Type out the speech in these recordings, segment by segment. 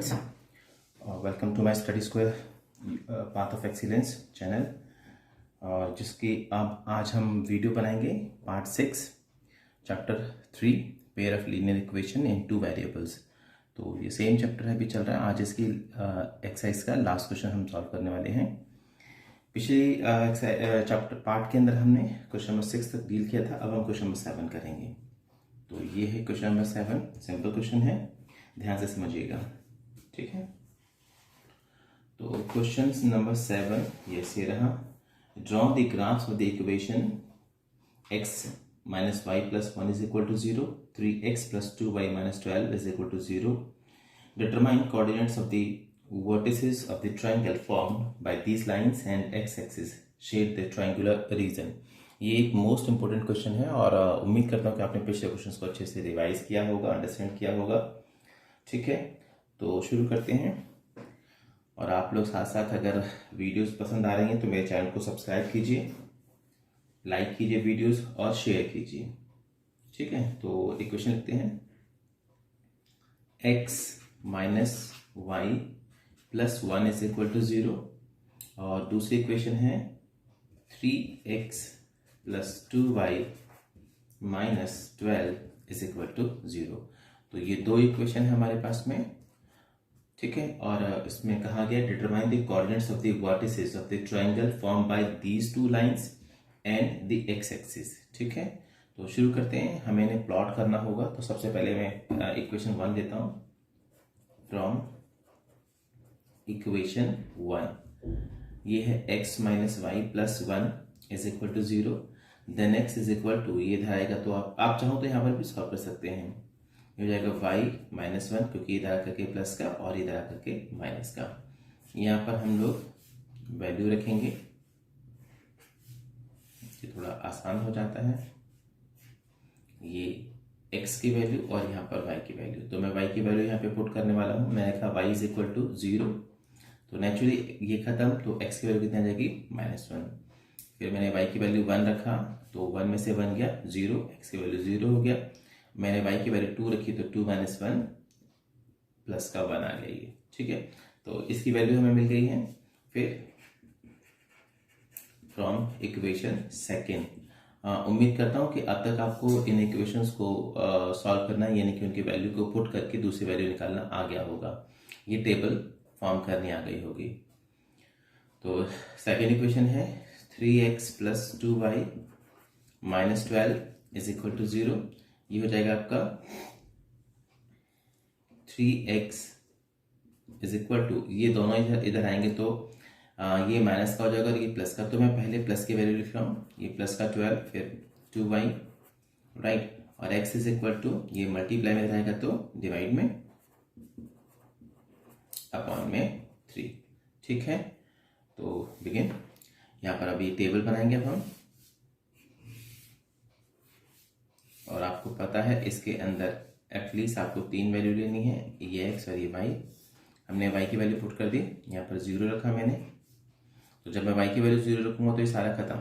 Students, welcome to my study square path of excellence channel. और जिसकी अब आज हम वीडियो बनाएंगे part 6 chapter 3 pair of linear equation in two variables. तो ये सेम चैप्टर है, भी चल रहा है। आज इसकी एक्सरसाइज का लास्ट क्वेश्चन हम सॉल्व करने वाले हैं। पिछली चैप्टर पार्ट के अंदर हमने क्वेश्चन नंबर 6 तक डील किया था। अब हम क्वेश्चन नंबर 7 करेंगे। तो ये है क्वेश्चन नंबर 7, सिंपल क्वेश्चन है, ध्यान से समझिएगा, ठीक है। तो क्वेश्चन नंबर 7 ये रहा। Draw the graphs of the equation x minus y plus 1 is equal to 0, 3x plus 2y minus 12 is equal to 0. Determine coordinates of the vertices of the triangle formed by these lines and x-axis. Shade the triangular region. ये एक most important question है और उम्मीद करता हूँ कि आपने पिछले क्वेश्चंस को अच्छे से रिवाइज किया होगा, अंडरस्टैंड किया होगा, ठीक है। तो शुरू करते हैं। और आप लोग साथ साथ अगर वीडियोस पसंद आ रही हैं तो मेरे चैनल को सब्सक्राइब कीजिए, लाइक कीजिए वीडियोस और शेयर कीजिए, ठीक है। तो इक्वेशन लिखते हैं, x minus y plus 1 is equal to 0। और दूसरी इक्वेशन है 3x plus 2y minus 12 is equal to 0। तो ये दो इक्वेशन है हमारे पास में, ठीक है। और इसमें कहा गया determine the coordinates of the vertices of the triangle form by these two lines and the x axis, ठीक है। तो शुरू करते हैं। हमें इन्हें प्लॉट करना होगा। तो सबसे पहले मैं इक्वेशन 1 देता हूं। फ्रॉम इक्वेशन 1 ये है x minus y plus 1 is equal to 0। Then x is equal to, ये इधर आएगा तो आप चाहो तो यहाँ पर भी सॉल्व कर सकते हैं। ये हो जाएगा y माइनस 1, क्योंकि इधर आकर के प्लस का और इधर आकर के माइनस का। यहाँ पर हम लोग वैल्यू रखेंगे, ये थोड़ा आसान हो जाता है। ये x की वैल्यू और यहाँ पर y की वैल्यू। तो मैं y की वैल्यू यहाँ पे पुट करने वाला हूँ। मैंने कहा y इज इक्वल टू 0, तो नेचुरली ये खत्म, तो x की वैल्यू कितनी आ जाएगी -1। फिर मैंने y की वैल्यू 1 रखा, तो 1 में से 1 गया 0, x की वैल्यू 0 हो गया। मैंने y की वैल्यू 2 रखी, तो 2 माइनस 1 प्लस का 1 आ गया ये, ठीक है। तो इसकी वैल्यू हमें मिल गई है। फिर फ्रॉम इक्वेशन सेकेंड, उम्मीद करता हूँ कि अब तक आपको इन इक्वेशंस को सॉल्व करना, यानी कि उनकी वैल्यू को पुट करके दूसरी वैल्यू निकालना आ गया होगा। ये टेबल फॉर्म करनी आ गई होगी। तो सेकेंड इक्वेशन है 3x plus 2y minus 12 is equal to 0। ये हो जाएगा आपका 3x इज इक्वल टू, ये दोनों इधर आएंगे तो ये माइनस का हो जाएगा और ये प्लस का। तो मैं पहले प्लस की वैल्यू लिख रहा हूँ, ये प्लस का 12, फिर 2y, राइट। और x इज इक्वल टू, ये मल्टीप्लाई में रहेगा तो डिवाइड में अपॉन में 3, ठीक है। तो बिगिन, यहाँ पर अभी टेबल बनाएंगे अब हम। और आपको पता है इसके अंदर एटलीस्ट आपको 3 वैल्यू लेनी है, ये x और ये y। हमने y की वैल्यू पुट कर दी, यहाँ पर 0 रखा मैंने। तो जब मैं y की वैल्यू 0 रखूंगा तो ये सारा खत्म,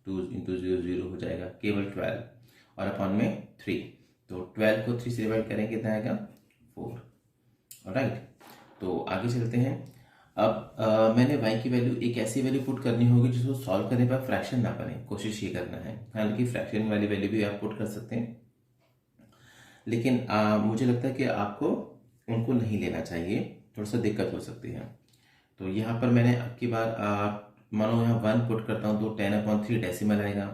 2 इंटू 0 0 हो जाएगा, केवल 12 और अपॉन में 3। तो 12 को 3 से डिवाइड करेंगे, कितना आएगा 4, राइट। तो आगे चलते हैं। अब मैंने y की वैल्यू एक ऐसी वैल्यू पुट करनी होगी जिसको सॉल्व करने पर फ्रैक्शन ना बने, कोशिश ये करना है। हालांकि फ्रैक्शन वाली वैल्यू भी आप पुट कर सकते हैं, लेकिन मुझे लगता है कि आपको उनको नहीं लेना चाहिए, थोड़ा सा दिक्कत हो सकती है। तो यहाँ पर मैंने अब की बार मानो यहाँ 1 पुट करता हूँ तो 10/3 डेसिमल आएगा,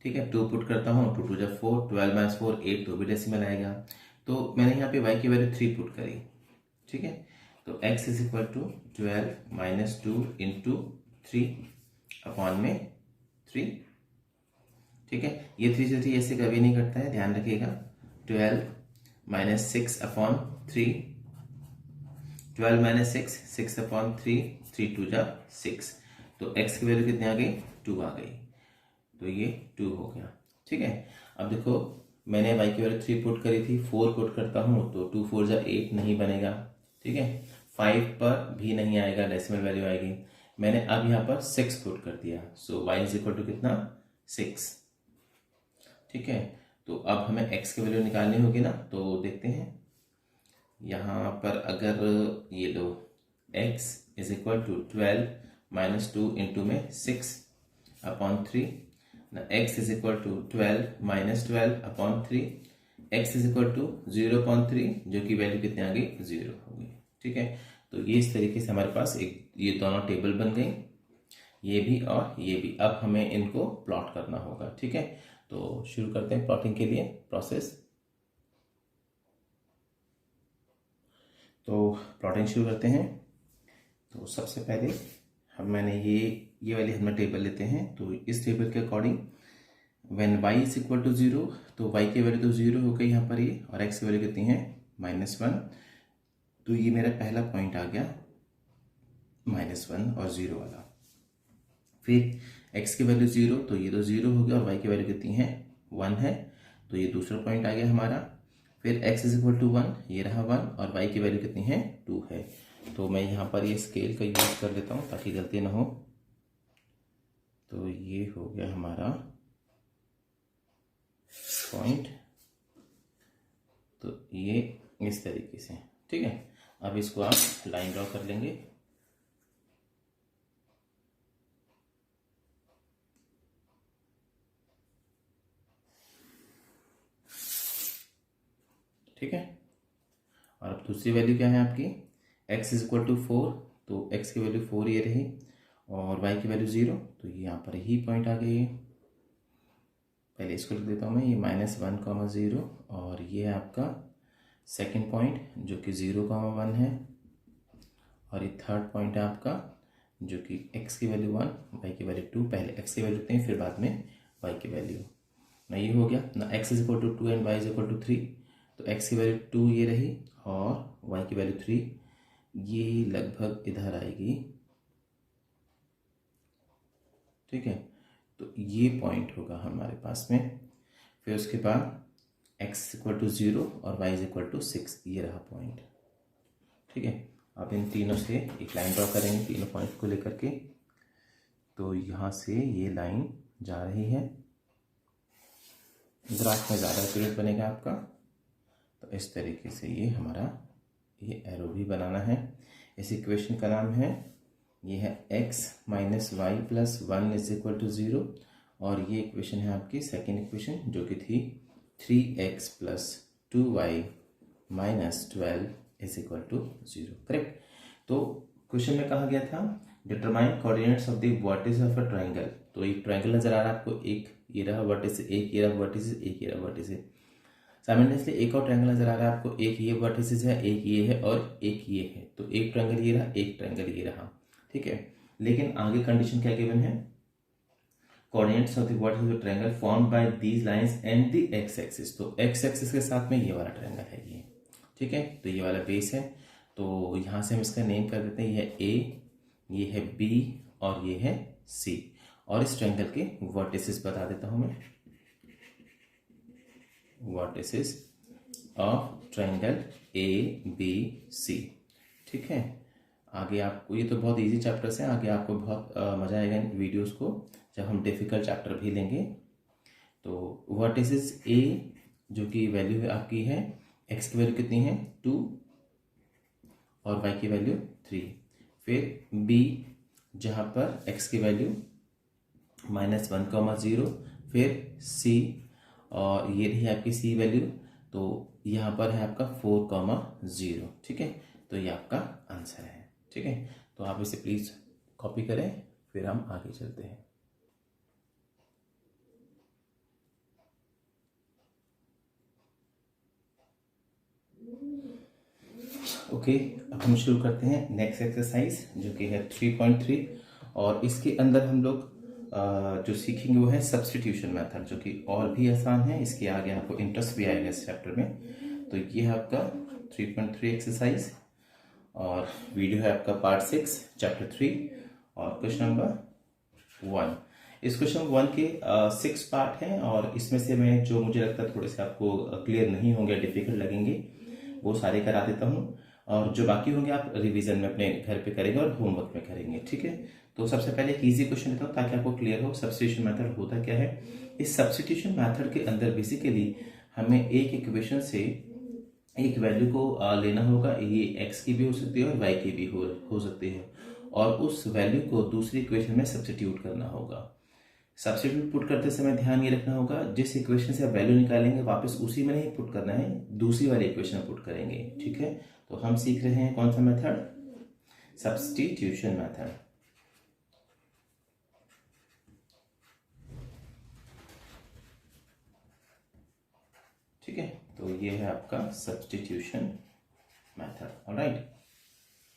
ठीक है। 2 पुट करता हूँ, 2 2 जब 4, 12 माइनस 4 8, तो भी डेसिमल आएगा। तो मैंने यहाँ पे y की वैल्यू 3 पुट करी, ठीक है। तो x is equal to 12 minus 2 into 3 upon में 3, ठीक है। ये 3 से 3 ऐसे कभी नहीं कटता है, ध्यान रखिएगा। 12 माइनस 6 अपॉन 3, 12 माइनस 6, 6 अपॉन 3, 3 2 जा 6। तो x की वैल्यू कितनी आ गई, 2 आ गई। तो ये 2 हो गया, ठीक है। अब देखो, मैंने y की वैल्यू 3 पुट करी थी, 4 पुट करता हूँ तो 2 4 जा 8 नहीं बनेगा, ठीक है। 5 पर भी नहीं आएगा, डेसिमल वैल्यू आएगी। मैंने अब यहाँ पर 6 पुट कर दिया, सो y इज इक्वल टू कितना 6, ठीक है। तो अब हमें x की वैल्यू निकालनी होगी ना, तो देखते हैं। यहाँ पर अगर ये लो x is equal to 12 minus 2 into में 6 upon 3, x is equal to 12 minus 12 upon 3, x is equal to 0.3 जो कि वैल्यू कितने आ गई 0 हो गई। ठीक है, तो ये इस तरीके से हमारे पास एक ये दोनों टेबल बन गई, ये भी और ये भी। अब हमें इनको प्लॉट करना होगा। ठीक है, तो शुरू करते हैं प्लॉटिंग के लिए प्रोसेस। तो प्लॉटिंग शुरू करते हैं। तो सबसे पहले मैंने ये वाली हम टेबल लेते हैं। तो इस टेबल के according when y is equal to 0, तो y की वैल्यू तो 0 हो गई यहाँ पर ये, और x की वैल्यू कितनी है -1। तो ये मेरा पहला पॉइंट आ गया -1 और 0 वाला। फिर x की वैल्यू 0, तो ये तो 0 हो गया, और y की वैल्यू कितनी है 1 है, तो ये दूसरा पॉइंट आ गया हमारा। फिर x इज इक्वल टू 1, ये रहा 1, और y की वैल्यू कितनी है 2 है। तो मैं यहाँ पर ये स्केल का यूज कर लेता हूँ ताकि गलती ना हो। तो ये हो गया हमारा पॉइंट, तो ये इस तरीके से। ठीक है, अब इसको आप लाइन ड्रॉ कर लेंगे। ठीक है, और अब दूसरी वैल्यू क्या है आपकी, x इज इक्वल टू 4, तो x की वैल्यू 4 ये रही, और y की वैल्यू 0, तो ये यहाँ पर ही पॉइंट आ गई। पहले इसको लिख देता हूँ मैं, ये -1, 0, और ये है आपका सेकंड पॉइंट जो कि 0, 1 है, और ये थर्ड पॉइंट है आपका जो कि x की वैल्यू 1, y की वैल्यू 2। पहले x की वैल्यू दें, फिर बाद में y की वैल्यू। ना ये हो गया ना, x is equal to 2 and y is equal to 3, तो x की वैल्यू 2 ये रही, और y की वैल्यू 3, ये लगभग इधर आएगी। ठीक है, तो ये पॉइंट होगा हमारे पास में। फिर उसके बाद x इक्वल टू 0 और y इज इक्वल टू 6, ये रहा पॉइंट। ठीक है, अब इन तीनों से एक लाइन ड्रॉ करेंगे तीनों पॉइंट को लेकर के। तो यहाँ से ये लाइन जा रही है, ग्राफ में ज़्यादा एक्यूरेट बनेगा आपका। तो इस तरीके से ये हमारा ये एरो भी बनाना है। इस इक्वेशन का नाम है, ये है x minus y plus 1 is equal to 0, और ये इक्वेशन है आपकी सेकेंड इक्वेशन जो कि थी 3x plus 2y minus 12 is equal to 0। Correct. तो क्वेश्चन में कहा गया था determine coordinates of the vertices of a triangle. तो एक ट्रायंगल नजर आ रहा है आपको, एक ये रहा वर्टिस, एक ये रहा वर्टिस, एक ये रहा वर्टिस। साइमल्टेनियसली एक और ट्रायंगल नजर आ रहा है आपको, एक ये वर्टिस है, एक ये है और एक ये है। तो एक ट्रायंगल ये रहा, एक ट्रायंगल ये रहा। ठीक है, लेकिन आगे कंडीशन क्या गिवन है, coordinates of the vertices of the triangle formed by these lines and the x axis. तो एक्स एक्सिस के साथ में ये वाला ट्रायंगल है ये। ठीक है, तो ये वाला बेस है, तो यहाँ से हम इसका नेम कर देते हैं, ये है ए, ये है बी और ये है सी। और इस ट्रायंगल के वर्टिसेस बता देता हूं मैं, vertices of triangle A B C. ठीक है, आगे आपको, ये तो बहुत इजी चैप्टर्स हैं, आगे आपको बहुत मजा आएगा इन वीडियोस को जब हम डिफिकल्ट चैप्टर भी लेंगे। तो वर्टिसेस ए जो कि वैल्यू है आपकी है, एक्स की वैल्यू कितनी है 2 और वाई की वैल्यू 3। फिर बी जहाँ पर एक्स की वैल्यू -1, 0। फिर सी, और ये रही आपकी सी वैल्यू, तो यहाँ पर है आपका 4, 0। ठीक है, तो ये आपका आंसर है। ठीक है, तो आप इसे प्लीज कॉपी करें, फिर हम आगे चलते हैं। ओके, अब हम शुरू करते हैं नेक्स्ट एक्सरसाइज जो कि है 3.3, और इसके अंदर हम लोग जो सीखेंगे वो है सब्स्टिट्यूशन मेथड, जो कि और भी आसान है। इसके आगे आपको इंटरेस्ट भी आएगा इस चैप्टर में। तो ये है आपका 3.3 एक्सरसाइज, और वीडियो है आपका पार्ट 6 चैप्टर 3 और क्वेश्चन नंबर 1। इस क्वेश्चन 1 के 6 पार्ट हैं, और इसमें से मैं जो मुझे लगता है थोड़े से आपको क्लियर नहीं होंगे, डिफिकल्ट लगेंगे, वो सारे करा देता हूँ, और जो बाकी होंगे आप रिवीजन में अपने घर पे करेंगे और होमवर्क में करेंगे। ठीक है, तो सबसे पहले एक इजी क्वेश्चन लेता हूँ ताकि आपको क्लियर हो सब्स्टिट्यूशन मेथड होता क्या है। इस सब्स्टिट्यूशन मेथड के अंदर बेसिकली हमें एक इक्वेशन से एक वैल्यू को लेना होगा, ये एक्स की भी हो सकती है और वाई की भी हो सकती है, और उस वैल्यू को दूसरी इक्वेशन में सब्स्टिट्यूट करना होगा। सब्स्टिट्यूट पुट करते समय ध्यान ये रखना होगा, जिस इक्वेशन से आप वैल्यू निकालेंगे वापस उसी में नहीं पुट करना है, दूसरी वाली इक्वेशन में पुट करेंगे। ठीक है, तो हम सीख रहे हैं कौन सा मेथड, सब्स्टिट्यूशन मेथड। ठीक है, तो ये है आपका सब्स्टिट्यूशन मेथड। ऑलराइट,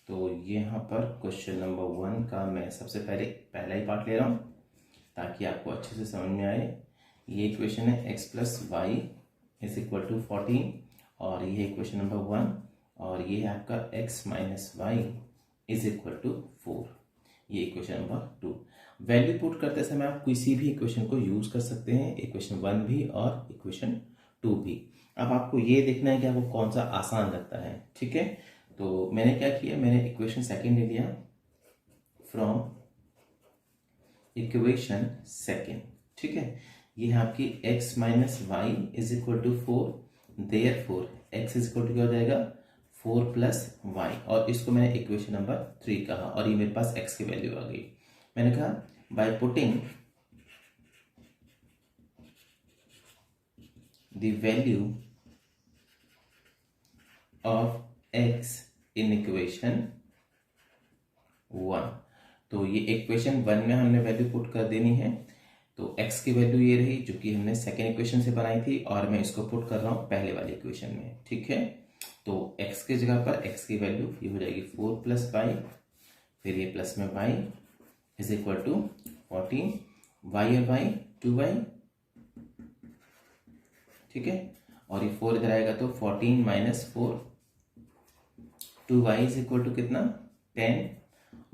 तो ये यहाँ पर क्वेश्चन नंबर 1 का मैं सबसे पहला ही पार्ट ले रहा हूँ ताकि आपको अच्छे से समझ में आए। ये इक्वेशन है x plus y is equal to 14, और ये इक्वेशन नंबर 1, और ये है आपका x minus y is equal to 4, ये इक्वेशन नंबर 2। वैल्यू पुट करते समय आप किसी भी इक्वेशन को यूज कर सकते हैं, इक्वेशन 1 भी और इक्वेशन 2 भी। अब आपको ये देखना है कि आपको कौन सा आसान लगता है। ठीक है, तो मैंने क्या किया, मैंने इक्वेशन सेकंड ले लिया फ्रॉम इक्वेशन सेकेंड। ठीक है, ये है आपकी x minus y is equal to 4, there four x is equal to क्या हो जाएगा 4 प्लस वाई, और इसको मैंने इक्वेशन नंबर 3 कहा, और ये मेरे पास x की वैल्यू आ गई। मैंने कहा by putting the value of x in equation 1, तो ये इक्वेशन 1 में हमने वैल्यू पुट कर देनी है। तो x की वैल्यू ये रही जो कि हमने सेकेंड इक्वेशन से बनाई थी, और मैं इसको पुट कर रहा हूँ पहले वाली इक्वेशन में। ठीक है, तो x की जगह पर x की वैल्यू ये हो जाएगी 4 प्लस वाई, फिर ये प्लस में y is equal to 14, y और वाई 2y। ठीक है, और ये 4 इधर आएगा तो 14 minus 4, 2y is equal to कितना 10,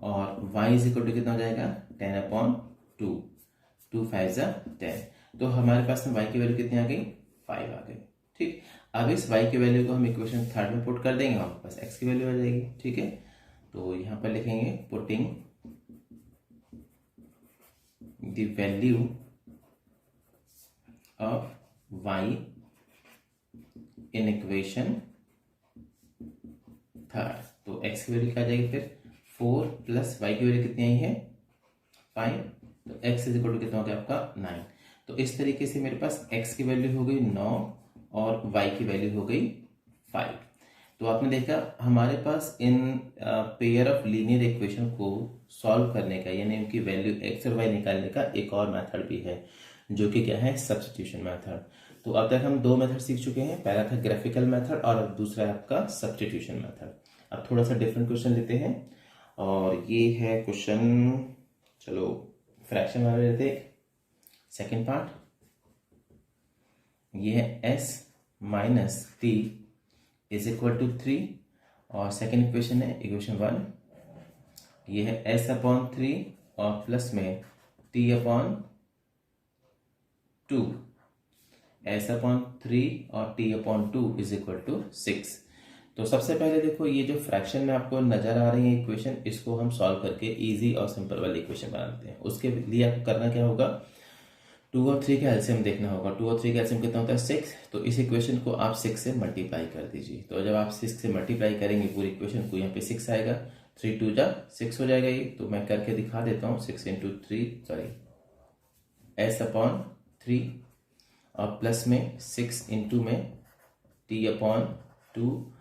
और y इज इक्वल टू कितना हो जाएगा 10/2, 2 5 10। तो हमारे पास में y की वैल्यू कितनी आ गई 5 आ गई। ठीक, अब इस y की वैल्यू को हम इक्वेशन थर्ड में पुट कर देंगे, हमारे पास x की वैल्यू आ जाएगी। ठीक है, तो यहाँ पर लिखेंगे putting the value of y in equation third, तो x की वैल्यू क्या आ जाएगी फिर 4 प्लस वाई की वैल्यू कितनी आई है 5, तो x इज इक्वल टू कितना हो गया आपका 9। तो इस तरीके से मेरे पास x की वैल्यू हो गई 9 और y की वैल्यू हो गई 5। तो आपने देखा हमारे पास इन पेयर ऑफ लीनियर इक्वेशन को सॉल्व करने का, यानी उनकी वैल्यू x और y निकालने का एक और मेथड भी है, जो कि क्या है सब्स्टिट्यूशन मेथड। तो अब तक हम 2 मेथड सीख चुके हैं, पहला था ग्राफिकल मेथड और दूसरा है आपका सब्स्टिट्यूशन मेथड। अब थोड़ा सा डिफरेंट क्वेश्चन लेते हैं, और ये है क्वेश्चन, चलो फ्रैक्शन वाले लेते सेकेंड पार्ट। ये है s minus t is equal to 3, और सेकेंड इक्वेशन है इक्वेशन 1, ये है s/3 और प्लस में t/2, s/3 और t/2 इज इक्वल टू 6। तो सबसे पहले देखो ये जो फ्रैक्शन में आपको नजर आ रही है इक्वेशन, इसको हम सॉल्व करके इजी और सिंपल वाली इक्वेशन बनाते हैं। उसके लिए आपको करना क्या होगा, 2 और 3 का एलसीएम देखना होगा। 2 और 3 का एलसीएम कितना होता है 6, तो इस इक्वेशन को आप 6 से मल्टीप्लाई कर दीजिए। तो जब आप 6 से मल्टीप्लाई करेंगे पूरी इक्वेशन को, यहाँ पे 6 आएगा, 3 2 जा 6 हो जाएगा ये। तो मैं करके दिखा देता हूँ, 6 इंटू 3 सॉरी s/3 और प्लस में 6 इंटू में t/2,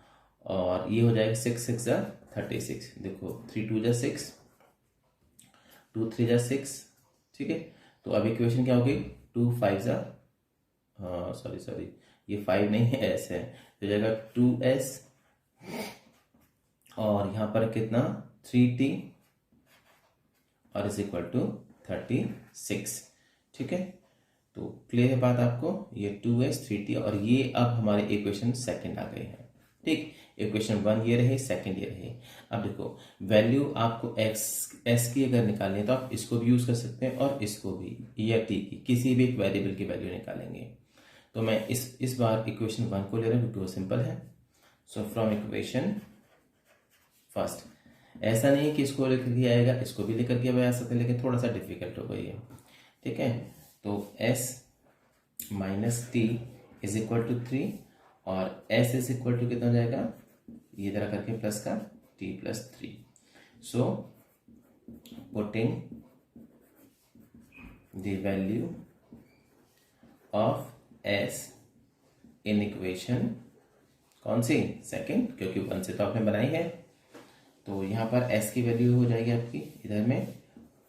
और ये हो जाएगा 6 6 जा 36। देखो 3 2 जा 6, 2 3 जा 6। ठीक है, तो अब इक्वेशन क्या होगी 2 5 जा, हाँ सॉरी ये 5 नहीं है, s है, तो जाएगा 2s, और यहाँ पर कितना 3t और इज इक्वल टू 36। ठीक है, तो क्लियर है बात आपको, ये 2s 3t, और ये अब हमारे इक्वेशन सेकंड आ गए हैं। ठीक, इक्वेशन 1 ये रहे, सेकंड ये रहे। अब देखो वैल्यू आपको s की अगर निकालनी है तो आप इसको भी यूज कर सकते हैं और इसको भी, या t की किसी भी एक वेरिएबल की वैल्यू निकालेंगे। तो मैं इस बार इक्वेशन 1 को ले रहा हूँ क्योंकि वो सिंपल है। सो फ्रॉम इक्वेशन फर्स्ट, ऐसा नहीं है कि इसको लेकर के आएगा, इसको भी लेकर के आ सकते, लेकिन थोड़ा सा डिफिकल्ट होगा ये। ठीक है, तो s minus t is equal to 3, और s इज इक्वल टू कितना हो जाएगा, ये तरह करके प्लस का t+3। So putting the value of s in equation कौन सी, सेकंड, क्योंकि 1 से तो आपने बनाई है। तो यहाँ पर s की वैल्यू हो जाएगी आपकी इधर में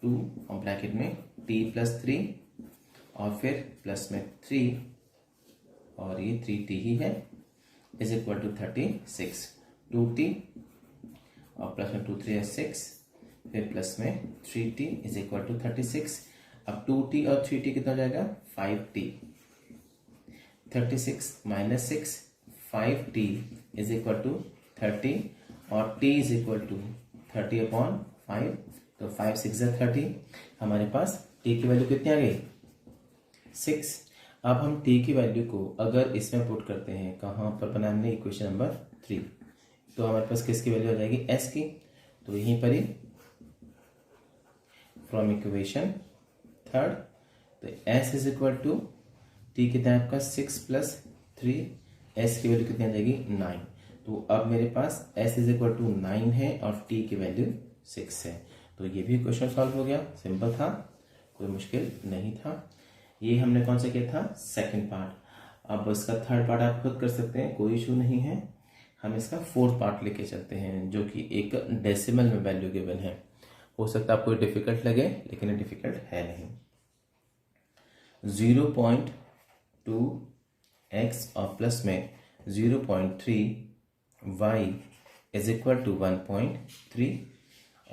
2 और ब्रैकेट में t+3 और फिर प्लस में 3 और ये 3t ही है इज इक्वल टू 36, 2t और प्लस में 2 3 6, फिर प्लस में 3t इज इक्वल टू 36। अब 2t और 3t कितना हो जाएगा, 5t, 36 minus 6, 5t is equal to 30 और t इज इक्वल टू 30/5, तो 5 6 30। हमारे पास t की वैल्यू कितनी आ गई, 6। अब हम t की वैल्यू को अगर इसमें पुट करते हैं, कहाँ पर बना हमने, इक्वेशन नंबर 3, तो हमारे पास किसकी वैल्यू हो जाएगी, s की। तो यहीं पर ही फ्रॉम इक्वेशन थर्ड, तो s is equal to t कितना है आपका 6 + 3, s की वैल्यू कितनी आ जाएगी 9। तो अब मेरे पास s इज इक्वल टू 9 है और t की वैल्यू 6 है। तो ये भी क्वेश्चन सॉल्व हो गया, सिंपल था, कोई मुश्किल नहीं था। ये हमने कौन सा किया था, सेकंड पार्ट। अब इसका थर्ड पार्ट आप खुद कर सकते हैं, कोई इशू नहीं है। हम इसका फोर्थ पार्ट लेके चलते हैं, जो कि एक डेसिमल में वैल्यू गिवन है। हो सकता है आपको डिफिकल्ट लगे, लेकिन ये डिफिकल्ट है नहीं। 0.2x और प्लस में 0.3y इज इक्वल टू 1.3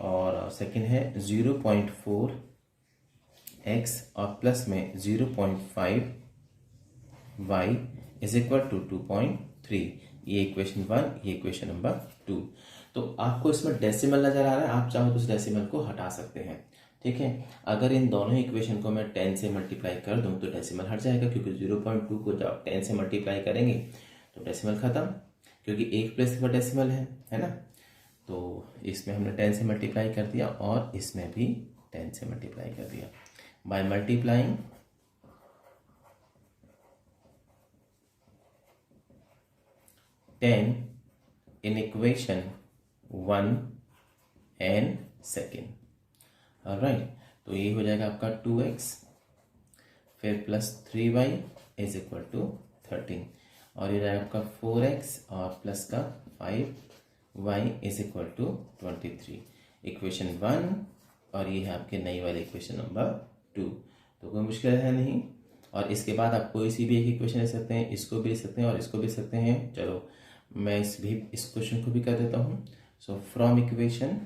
और सेकंड है 0.4x और प्लस में 0.5y इज इक्वल टू 2.3। ये इक्वेशन 1, ये इक्वेशन नंबर 2। तो आपको इसमें डेसिमल नजर आ रहा है, आप चाहो तो उस डेसिमल को हटा सकते हैं, ठीक है। अगर इन दोनों इक्वेशन को मैं 10 से मल्टीप्लाई कर दूं तो डेसिमल हट जाएगा, क्योंकि 0.2 को जब आप 10 से मल्टीप्लाई करेंगे तो डेसिमल खत्म, क्योंकि एक प्लेस पर डेसिमल है ना। तो इसमें हमने 10 से मल्टीप्लाई कर दिया और इसमें भी 10 से मल्टीप्लाई कर दिया। By multiplying 10 in equation 1 and second, alright. तो ये हो जाएगा आपका 2x फिर plus 3y is equal to 13 और ये जाएगा आपका 4x और प्लस का 5y is equal to 23। Equation 1 और ये है आपके नई वाली इक्वेशन नंबर 2। तो कोई मुश्किल है नहीं। और इसके बाद आप कोई सी भी एक इक्वेशन ले सकते हैं, इसको भी ले सकते हैं और इसको भी ले सकते हैं। चलो मैं इस क्वेश्चन को भी कर देता हूँ। सो फ्रॉम इक्वेशन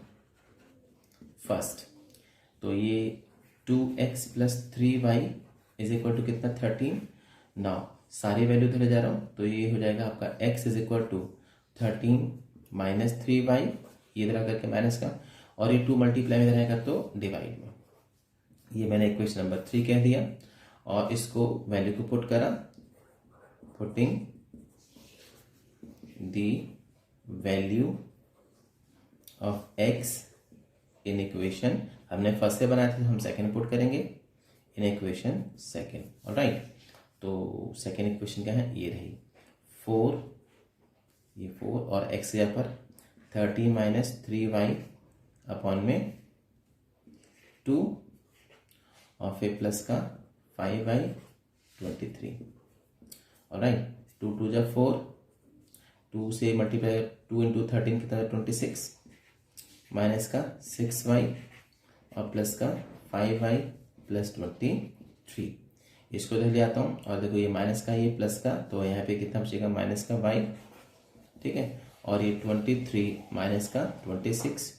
फर्स्ट, तो ये 2x plus 3y is equal to कितना 13। नाउ सारी वैल्यू तो ले जा रहा हूँ, तो ये हो जाएगा आपका x is equal to 13 minus 3y, ये तरह करके माइनस का, और ये 2 मल्टीप्लाई में रहेगा तो डिवाइड में। ये मैंने इक्वेशन नंबर 3 कह दिया और इसको वैल्यू को पुट करा, putting the value of x in equation, हमने फर्स्ट से बनाया था, हम सेकेंड पुट करेंगे इन इक्वेशन सेकेंड, ऑलराइट। तो सेकेंड इक्वेशन क्या है, ये रही 4, ये 4 और x यहाँ पर 30 माइनस 3y अपॉन में 2 और फिर प्लस का 5y 23, ऑलराइट। 2 2 जा 4, 2 से मल्टीप्लाई 2 इंटू 13 कितना 26 माइनस का 6y और प्लस का 5y प्लस 23। इसको इधर ले आता हूँ और देखो ये माइनस का ये प्लस का, तो यहाँ पे कितना बचेगा माइनस का y, ठीक है। और ये 23 माइनस का 26,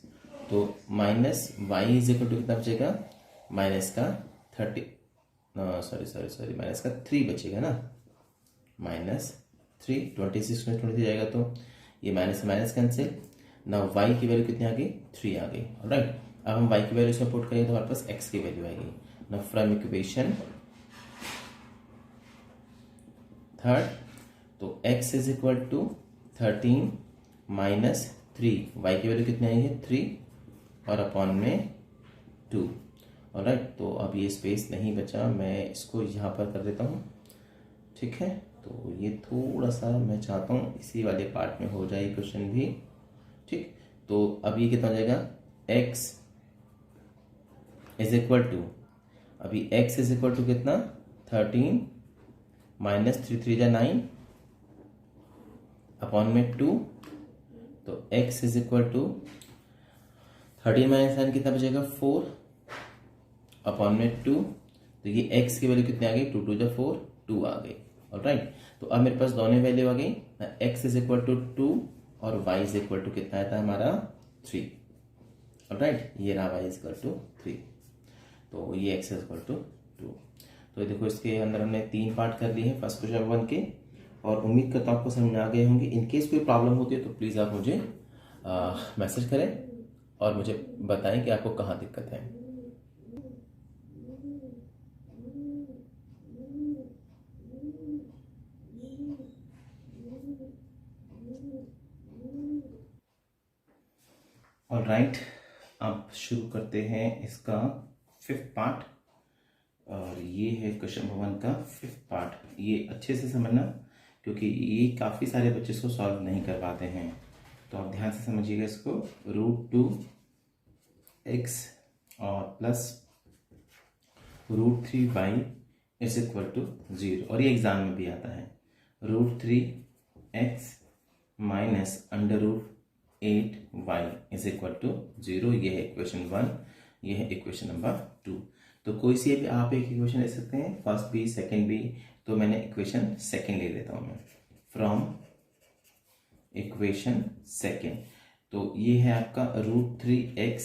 तो minus y is equal to कितना बचेगा माइनस का 30, सॉरी माइनस का 3 बचेगा ना, माइनस 3, 26 में 23 जाएगा तो ये माइनस माइनस कैंसिल। ना y की वैल्यू कितनी आ गई 3 आ गई, ऑलराइट। अब हम y की वैल्यू इसमें पुट करेंगे तो हमारे पास x की वैल्यू आएगी। ना फ्रॉम इक्वेशन थर्ड, तो x is equal to 13 minus 3, y की वैल्यू कितनी आई है 3 और अपॉन में 2, ऑलराइट। तो अब ये स्पेस नहीं बचा, मैं इसको यहाँ पर कर देता हूँ, ठीक है। तो ये थोड़ा सा मैं चाहता हूँ इसी वाले पार्ट में हो जाए क्वेश्चन भी, ठीक। तो अब ये कितना हो जाएगा, x इज इक्वल टू, अभी x इज इक्वल टू कितना, 13 माइनस 3 3 जा 9 अपॉन में 2। तो x is equal to 13 minus 9 कितना बचेगा, 4 अपॉन में 2। तो ये x की वैल्यू कितनी आ गई, 2 2 जा 4, 2 आ गई। ऑलराइट, तो अब मेरे पास दोनों वैल्यू आ गई, x इज इक्वल टू 2 और y इज इक्वल टू कितना आता है हमारा, 3। ऑलराइट, ये रहा y इज इक्वल टू 3, तो ये x इज इक्वल टू 2। तो देखो इसके अंदर हमने 3 पार्ट कर लिए हैं फर्स्ट क्वेश्चन 1 के, और उम्मीद करता हूँ आपको समझ में आ गए होंगे। इनकेस कोई प्रॉब्लम होती है तो प्लीज़ आप मुझे मैसेज करें और मुझे बताएं कि आपको कहाँ दिक्कत है। ऑलराइट, अब शुरू करते हैं इसका 5th पार्ट, और ये है क्वेश्चन 1 का 5th पार्ट। ये अच्छे से समझना क्योंकि ये काफ़ी सारे बच्चे इसको सॉल्व नहीं कर पाते हैं, तो आप ध्यान से समझिएगा इसको। √2x और plus √3y is equal to 0, और ये एग्जाम में भी आता है। √3x minus √8y is equal to 0, ये है इक्वेशन 1, ये है इक्वेशन नंबर 2। तो कोई सी भी आप एक इक्वेशन ले सकते हैं, फर्स्ट भी सेकंड भी। तो मैंने इक्वेशन सेकंड ले लेता हूं मैं, फ्रॉम इक्वेशन सेकंड। तो ये है आपका √3x,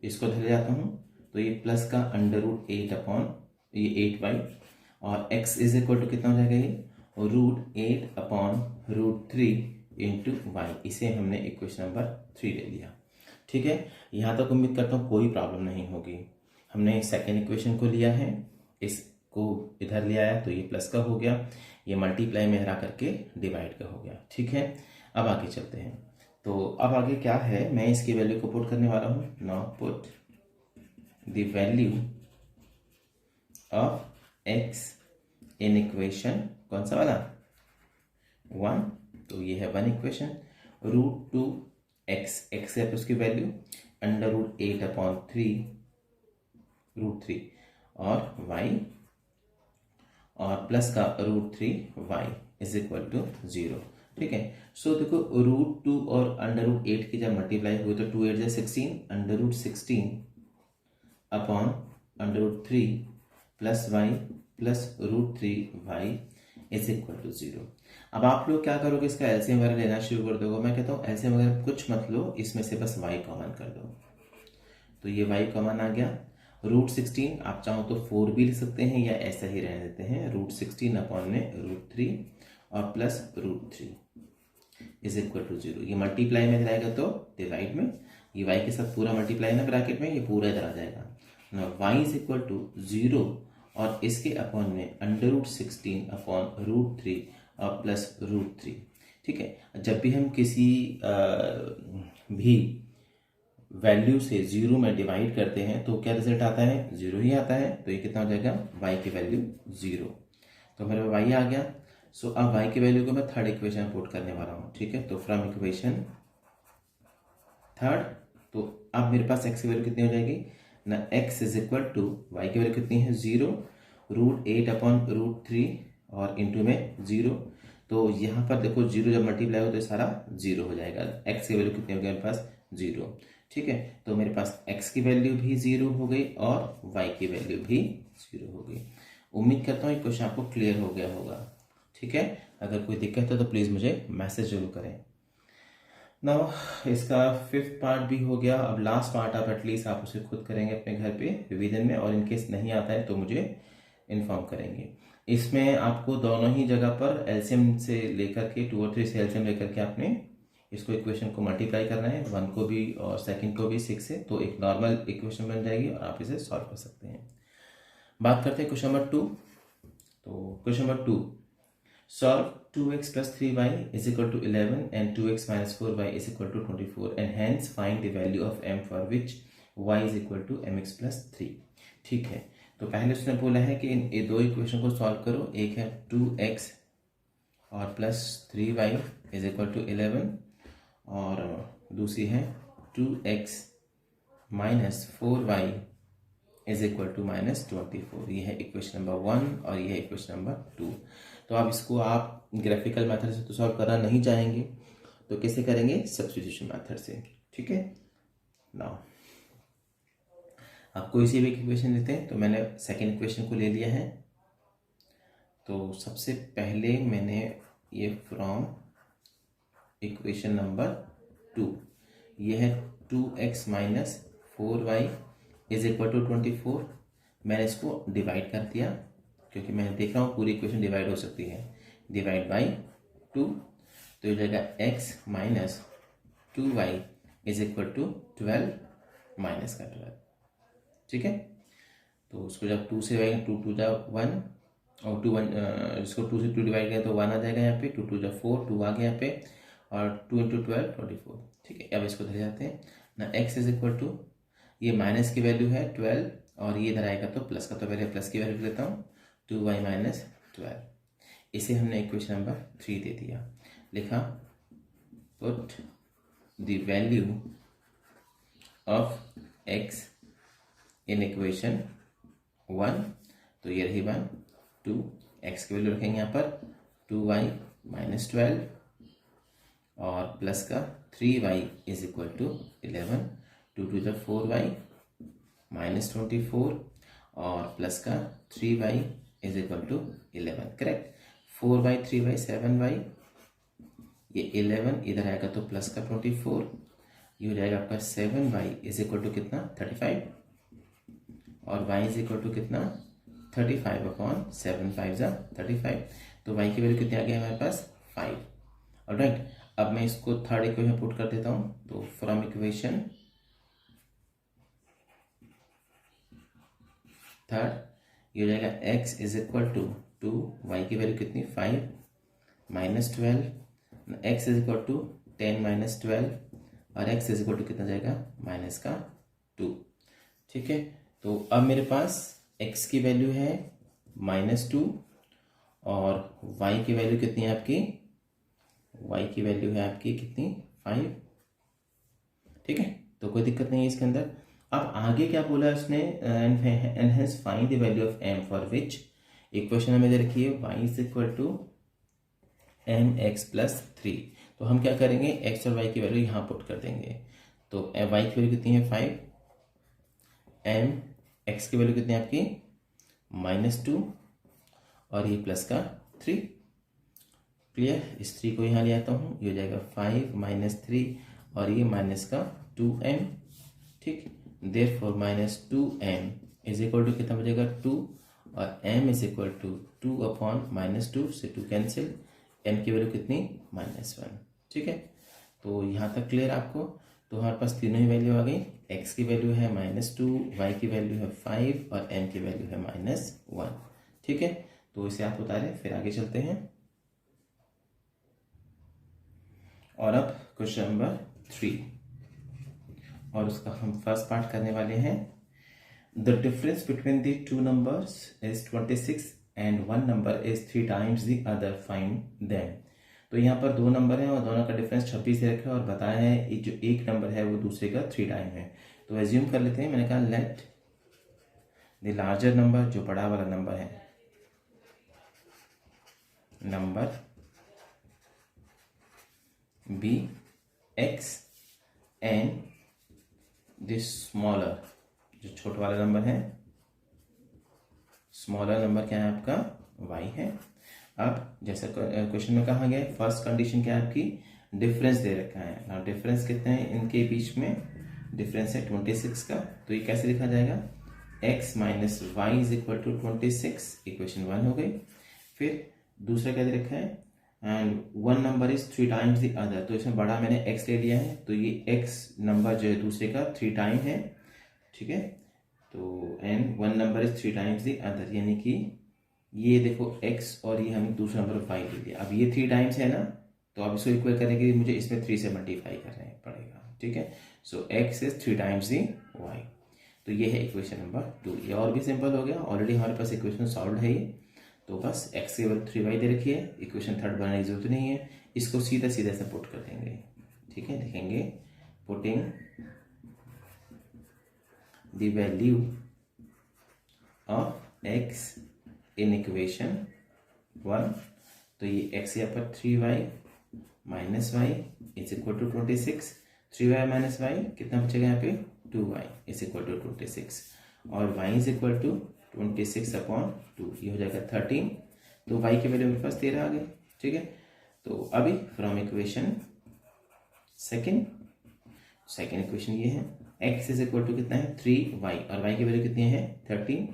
इसको धर जाता हूं, तो ये प्लस का √8 अपॉन ये 8y, और x इज इक्वल टू कितना हो जाएगा, ये √8 अपॉन √3 इंटू वाई। इसे हमने इक्वेशन नंबर 3 ले लिया, ठीक है। यहाँ तक उम्मीद करता हूँ कोई प्रॉब्लम नहीं होगी। हमने सेकेंड इक्वेशन को लिया है, इसको इधर ले आया तो ये प्लस का हो गया, ये मल्टीप्लाई में हरा करके डिवाइड का हो गया, ठीक है। अब आगे चलते हैं। तो अब आगे क्या है, मैं इसकी वैल्यू को पुट करने वाला हूँ। Now put the value of x in equation, कौन सा वाला, 1। तो ये है 1 इक्वेशन। √2x, x है तो उसकी वैल्यू √8 अपॉन 3 √3 और y, और प्लस का √3y इज इक्वल टू 0, ठीक है। सो देखो √2 और √8 की जब मल्टीप्लाई हुई तो 2 8 16, √16 upon √3 plus y plus √3y is equal to 0। अब आप लोग क्या करोगे, इसका एलसीएम वगैरह लेना शुरू कर दोगे। मैं कहता हूँ एलसीएम वगैरह कुछ मत लो, इसमें से बस y कॉमन कर दो। तो ये y कॉमन आ गया। √16 आप चाहो तो 4 भी लिख सकते हैं या ऐसा ही रहने देते हैं, √16 अपॉन में √3 और प्लस √3 इज इक्वल टू 0। ये मल्टीप्लाई में रहेगा तो डिवाइड में, ये y के साथ पूरा मल्टीप्लाई ना ब्रैकेट में, ये पूरा इधर आ जाएगा ना, y इज इक्वल टू 0 और इसके अपॉन में √16 अपॉन √3 और प्लस √3, ठीक है। जब भी हम किसी भी वैल्यू से 0 में डिवाइड करते हैं तो क्या रिजल्ट आता है, 0 ही आता है। तो ये कितना हो जाएगा, y की वैल्यू 0। तो मेरे पास y आ गया। सो अब y की वैल्यू को मैं थर्ड इक्वेशन पुट करने वाला हूँ, ठीक है। तो फ्रॉम इक्वेशन थर्ड, तो अब मेरे पास x की वैल्यू कितनी हो जाएगी ना, x is equal to y की वैल्यू कितनी है 0, √8 अपॉन √3 और इंटू में 0। तो यहाँ पर देखो 0 जब मल्टीप्लाई हो तो सारा 0 हो जाएगा। x की वैल्यू कितनी हो गई मेरे पास, 0, ठीक है। तो मेरे पास x की वैल्यू भी 0 हो गई और y की वैल्यू भी 0 हो गई। उम्मीद करता हूँ ये क्वेश्चन आपको क्लियर हो गया होगा, ठीक है। अगर कोई दिक्कत है तो प्लीज़ मुझे मैसेज जरूर करें। नाउ इसका 5th पार्ट भी हो गया। अब लास्ट पार्ट आप एटलीस्ट आप उसे खुद करेंगे अपने घर पे रिवीजन में, और इनकेस नहीं आता है तो मुझे इन्फॉर्म करेंगे। इसमें आपको दोनों ही जगह पर एलसीएम से लेकर के 2 और 3 से एलसीएम लेकर के आपने इसको इक्वेशन को मल्टीप्लाई करना है, 1 को भी और सेकंड को भी 6 से, तो एक नॉर्मल इक्वेशन बन जाएगी और आप इसे सॉल्व कर सकते हैं। बात करते हैं क्वेश्चन नंबर 2। तो question number 2, solve 2x plus 3y is equal to 11 and 2x minus 4y is equal to 24 and hence find the value of m for which y is equal to mx plus 3, ठीक है। तो पहले उसने बोला है कि इन दो equation को सॉल्व करो। एक है 2x और plus 3y is equal to 11 और दूसरी है 2x minus 4y is equal to minus 24। ये है इक्वेशन नंबर 1 और ये है इक्वेशन नंबर 2। तो अब इसको आप ग्राफिकल मेथड से तो सॉल्व करना नहीं चाहेंगे, तो कैसे करेंगे? सब्स्टिट्यूशन मेथड से। ठीक है, नाउ आपको इसी में इक्वेशन लेते हैं। तो मैंने सेकेंड इक्वेशन को ले लिया है। तो सबसे पहले मैंने ये फ्रॉम इक्वेशन नंबर 2, ये है 2x minus 4y is equal to 24। मैंने इसको डिवाइड कर दिया क्योंकि मैं देख रहा हूँ पूरी इक्वेशन डिवाइड हो सकती है। डिवाइड बाई 2, तो ये जाएगा x minus 2y is equal to 12 minus का 12। ठीक है, तो उसको जब 2 से डिवाइड, 2 टू जा 1 और 2 1, इसको 2 से 2 डिवाइड करें तो 1 आ जाएगा यहाँ पे। 2 टू जा 4, 2 आ गया यहाँ पे, और 2 इंटू 12 24। ठीक है, अब इसको धर जाते हैं ना। x इज इक्वल टू, ये माइनस की वैल्यू है 12 और ये इधर आएगा तो प्लस का, तो पहले प्लस की वैल्यू लेता हूँ 2y माइनस 12। इसे हमने इक्वेशन नंबर 3 दे दिया। लिखा put the value of x in equation 1, तो ये रही 1, 2, x की वैल्यू रखेंगे यहाँ पर 2y माइनस 12 और प्लस का 3y is equal to 11, 2 to the 4y minus 24 और प्लस का 3y is equal to 11। Correct, 4y 3y 7y, ये 11 इधर आएगा तो प्लस का 24, ये हो जाएगा आपका 7y इज इक्वल टू कितना 35 और y इज इक्वल टू कितना 35 अपॉन 7 5 जा 35। तो y की वैल्यू कितनी आ गई हमारे पास 5। ऑलराइट, अब मैं इसको थर्ड इक्वेशन पुट कर देता हूं। तो फ्रॉम इक्वेशन थर्ड, ये हो जाएगा x is equal to 2, y की वैल्यू कितनी 5 minus 12, x is equal to 10 minus 12 और x इज इक्वल टू कितना जाएगा माइनस का 2। ठीक है, तो अब मेरे पास x की वैल्यू है -2 और y की वैल्यू कितनी है आपकी, y की वैल्यू है आपकी कितनी 5। ठीक है, तो कोई दिक्कत नहीं है इसके अंदर। अब आगे क्या बोला है उसने, and hence find the value of m for which equation हमें दे रखी है y is equal to mx plus 3। तो हम क्या करेंगे, x और y की वैल्यू यहाँ पुट कर देंगे। तो y की वैल्यू कितनी है 5, m x की वैल्यू कितनी है आपकी -2 और ये प्लस का 3। क्लियर, इस 3 को यहाँ ले आता हूँ, ये हो जाएगा 5 माइनस 3 और ये माइनस का 2m। ठीक, therefore -2m is equal to कितना बचेगा 2 और m is equal to 2 upon -2 से 2 कैंसिल, m की वैल्यू कितनी -1। ठीक है, तो यहाँ तक क्लियर आपको। तो हमारे पास तीनों ही वैल्यू आ गई, x की वैल्यू है -2, y की वैल्यू है 5 और m की वैल्यू है -1। ठीक है, तो इसे आप उतारें, फिर आगे चलते हैं। और अब क्वेश्चन नंबर 3 और उसका हम फर्स्ट पार्ट करने वाले हैं। The difference between the two numbers is 26 and one number is 3 times the other, find them. तो यहाँ पर 2 नंबर हैं और दोनों का डिफरेंस 26 दे रखा है और बताया है जो एक नंबर है वो दूसरे का 3 टाइम है। तो एज्यूम कर लेते हैं, मैंने कहा लेट द लार्जर नंबर, जो बड़ा वाला नंबर है, number be x and this smaller, जो छोटा वाला नंबर है, स्मॉलर नंबर क्या है आपका y है। अब जैसा क्वेश्चन में कहा गया है, फर्स्ट कंडीशन क्या है आपकी, डिफरेंस दे रखा है ना। डिफरेंस कितने हैं इनके बीच में, डिफरेंस है 26 का। तो ये कैसे लिखा जाएगा, x minus y is equal to 26, equation 1 हो गई। फिर दूसरा क्या दे रखा है, and one number is 3 times the other. तो इसमें बड़ा मैंने x ले लिया है, तो ये x नंबर जो है दूसरे का 3 टाइम है। ठीक है, तो and one number is 3 times the other, यानी कि ये देखो x और ये हमें दूसरा नंबर 5 ले लिया। अब ये 3 टाइम्स है ना, तो अब इसको इक्वल करने के लिए मुझे इसमें 3 से मल्टीप्लाई करना पड़ेगा। ठीक है, सो x is 3 times the y। तो ये है इक्वेशन नंबर 2। ये और भी सिंपल हो गया, ऑलरेडी हमारे पास इक्वेशन सॉल्व है ये। तो बस x की वैल्यू 3y दे रखी है, इक्वेशन थर्ड बनाने की जरूरत नहीं है, इसको सीधा सीधा से पुट कर देंगे। ठीक है, लिखेंगे putting the value of x in equation 1, तो ये x यहाँ पर 3y minus y is equal to 26, 3y minus y कितना बचेगा यहाँ पे 2y इज इक्वल टू 26, और y इज इक्वल टू 26/2, ये हो जाएगा 13। तो y की वैल्यू मेरे पास 13 आ गई। ठीक है, तो अभी फ्रॉम इक्वेशन सेकेंड इक्वेशन ये है, x इज इक्वल टू कितना है 3y और y की वैल्यू कितनी है 13।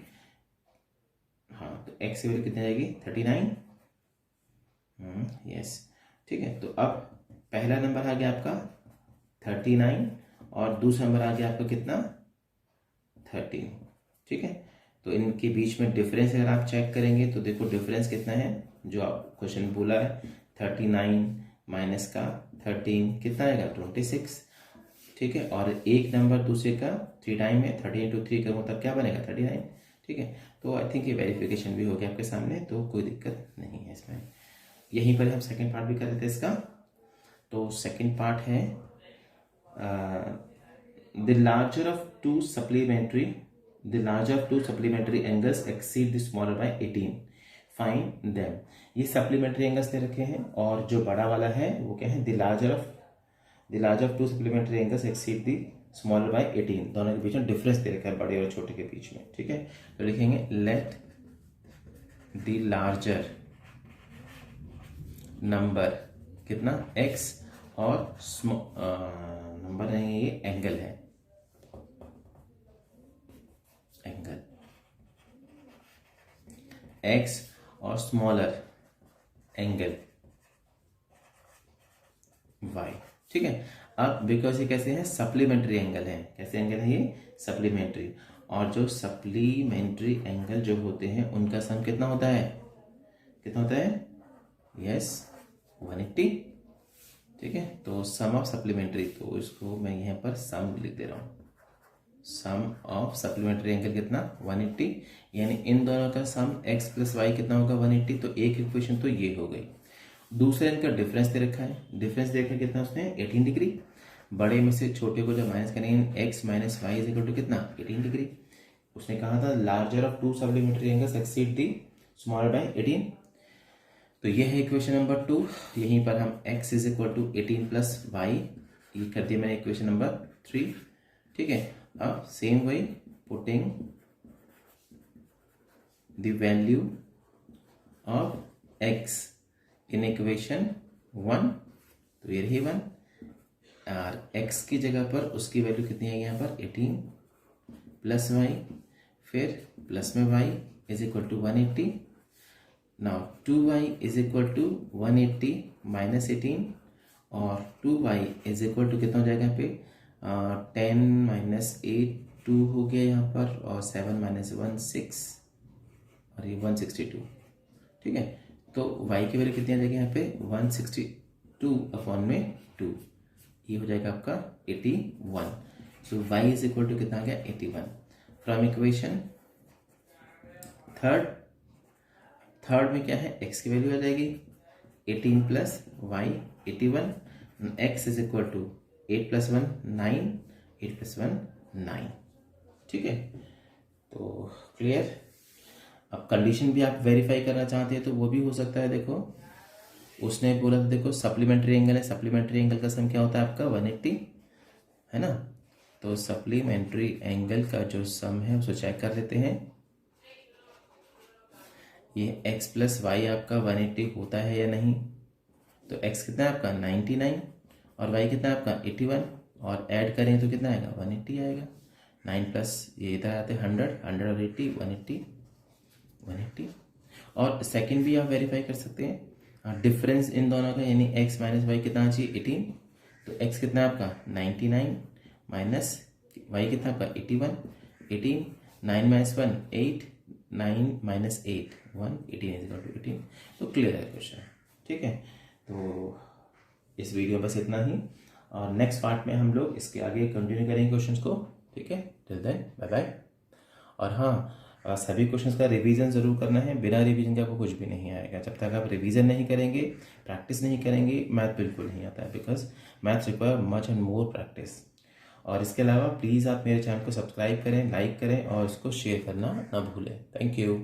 हाँ, तो x की वैल्यू कितनी आएगी 39। यस, ठीक है, तो अब पहला नंबर आ गया आपका 39 और दूसरा नंबर आ गया आपका कितना 13। ठीक है, तो इनके बीच में डिफरेंस अगर आप चेक करेंगे तो देखो डिफरेंस कितना है, जो आप क्वेश्चन बोला है 39 माइनस का 13 कितना आएगा 26। ठीक है, और एक नंबर दूसरे का 3 टाइम है, 13 × 3 करूँ तब क्या बनेगा 39। ठीक है, तो आई थिंक ये वेरिफिकेशन भी हो गया आपके सामने, तो कोई दिक्कत नहीं है इसमें। यहीं पर हम सेकंड पार्ट भी कर रहे थे इसका। तो सेकंड पार्ट है the larger of two supplementary angles exceed the smaller by 18, find them. ये सप्लीमेंट्री एंगल्स दे रखे हैं और जो बड़ा वाला है वो क्या है the larger of two supplementary angles exceed the smaller by 18, दोनों के बीच में डिफरेंस दे रखा है बड़े और छोटे के बीच में। ठीक है, तो लिखेंगे लेट द लार्जर नंबर कितना x और नंबर नहीं, ये एंगल है, एंगल x और स्मॉलर एंगल y। ठीक है, अब बिकॉज ये कैसे हैं सप्लीमेंट्री एंगल है, कैसे एंगल है ये सप्लीमेंट्री, और जो सप्लीमेंट्री एंगल जो होते हैं उनका सम कितना होता है यस 180। ठीक है, तो सम ऑफ सप्लीमेंट्री, तो इसको मैं यहाँ पर सम लिख दे रहा हूँ, सम ऑफ सप्लीमेंट्री एंगल कितना 180, यानी इन दोनों का सम x + y कितना होगा 180। तो एक इक्वेशन तो ये हो गई। दूसरे इनका डिफरेंस दे रखा है, डिफरेंस दे रखा कितना उसने 18 डिग्री, बड़े में से छोटे को जब माइनस करेंगे x - y is equal to कितना 18 डिग्री। उसने कहा था larger of two supplementary angles exceed the smaller by 18, तो ये है इक्वेशन नंबर 2। यहीं पर हम x is equal to 18 + y, ये कर दिया मैंने इक्वेशन नंबर 3। ठीक है, अब सेम वही putting the value of x in equation 1, तो ये रही 1, और x की जगह पर उसकी वैल्यू कितनी है यहाँ पर 18 + y, फिर प्लस में y is equal to 180। Now 2y is equal to 180 minus 18, और 2y इज इक्वल टू कितना हो जाएगा यहाँ पे 10 - 8 2 हो गया यहाँ पर, और 7 - 1 6, और ये 162। ठीक है, तो y की वैल्यू कितनी आ जाएगी यहाँ पे 162/2, ये हो जाएगा आपका 81। सो y इज इक्वल टू कितना आ गया 81। फ्रॉम इक्वेशन थर्ड में क्या है x की वैल्यू आ जाएगी 18 + y 81, x is equal to 8 + 1 9, 8 + 1 9। ठीक है, तो क्लियर। अब कंडीशन भी आप वेरीफाई करना चाहते हैं तो वो भी हो सकता है। देखो उसने बोला था, देखो सप्लीमेंट्री एंगल है, सप्लीमेंट्री एंगल का सम क्या होता है आपका 180 है ना, तो सप्लीमेंट्री एंगल का जो सम है उसको चेक कर लेते हैं। ये x + y आपका 180 होता है या नहीं, तो x कितना है आपका 99 और y कितना है आपका 81, और ऐड करें तो कितना आएगा 180 आएगा। 9 प्लस ये इधर आते हैं 100 और 80 180। और सेकंड भी आप वेरीफाई कर सकते हैं डिफरेंस इन दोनों का, यानी x - y कितना चाहिए 18, तो x कितना है आपका 99 माइनस y कितना आपका 81, 18 9 - 1 8 9 - 8 1 18 इज इक्वल टू 18। तो क्लियर है क्वेश्चन। ठीक है, तो इस वीडियो बस इतना ही, और नेक्स्ट पार्ट में हम लोग इसके आगे कंटिन्यू करेंगे क्वेश्चंस को। ठीक है, टिल देन बाय बाय। और हाँ, सभी क्वेश्चंस का रिवीजन ज़रूर करना है, बिना रिवीजन के आपको कुछ भी नहीं आएगा। जब तक आप रिवीजन नहीं करेंगे, प्रैक्टिस नहीं करेंगे, मैथ बिल्कुल नहीं आता है, because maths require much and more practice. और इसके अलावा प्लीज़ आप मेरे चैनल को सब्सक्राइब करें, लाइक करें और इसको शेयर करना ना भूलें। Thank you.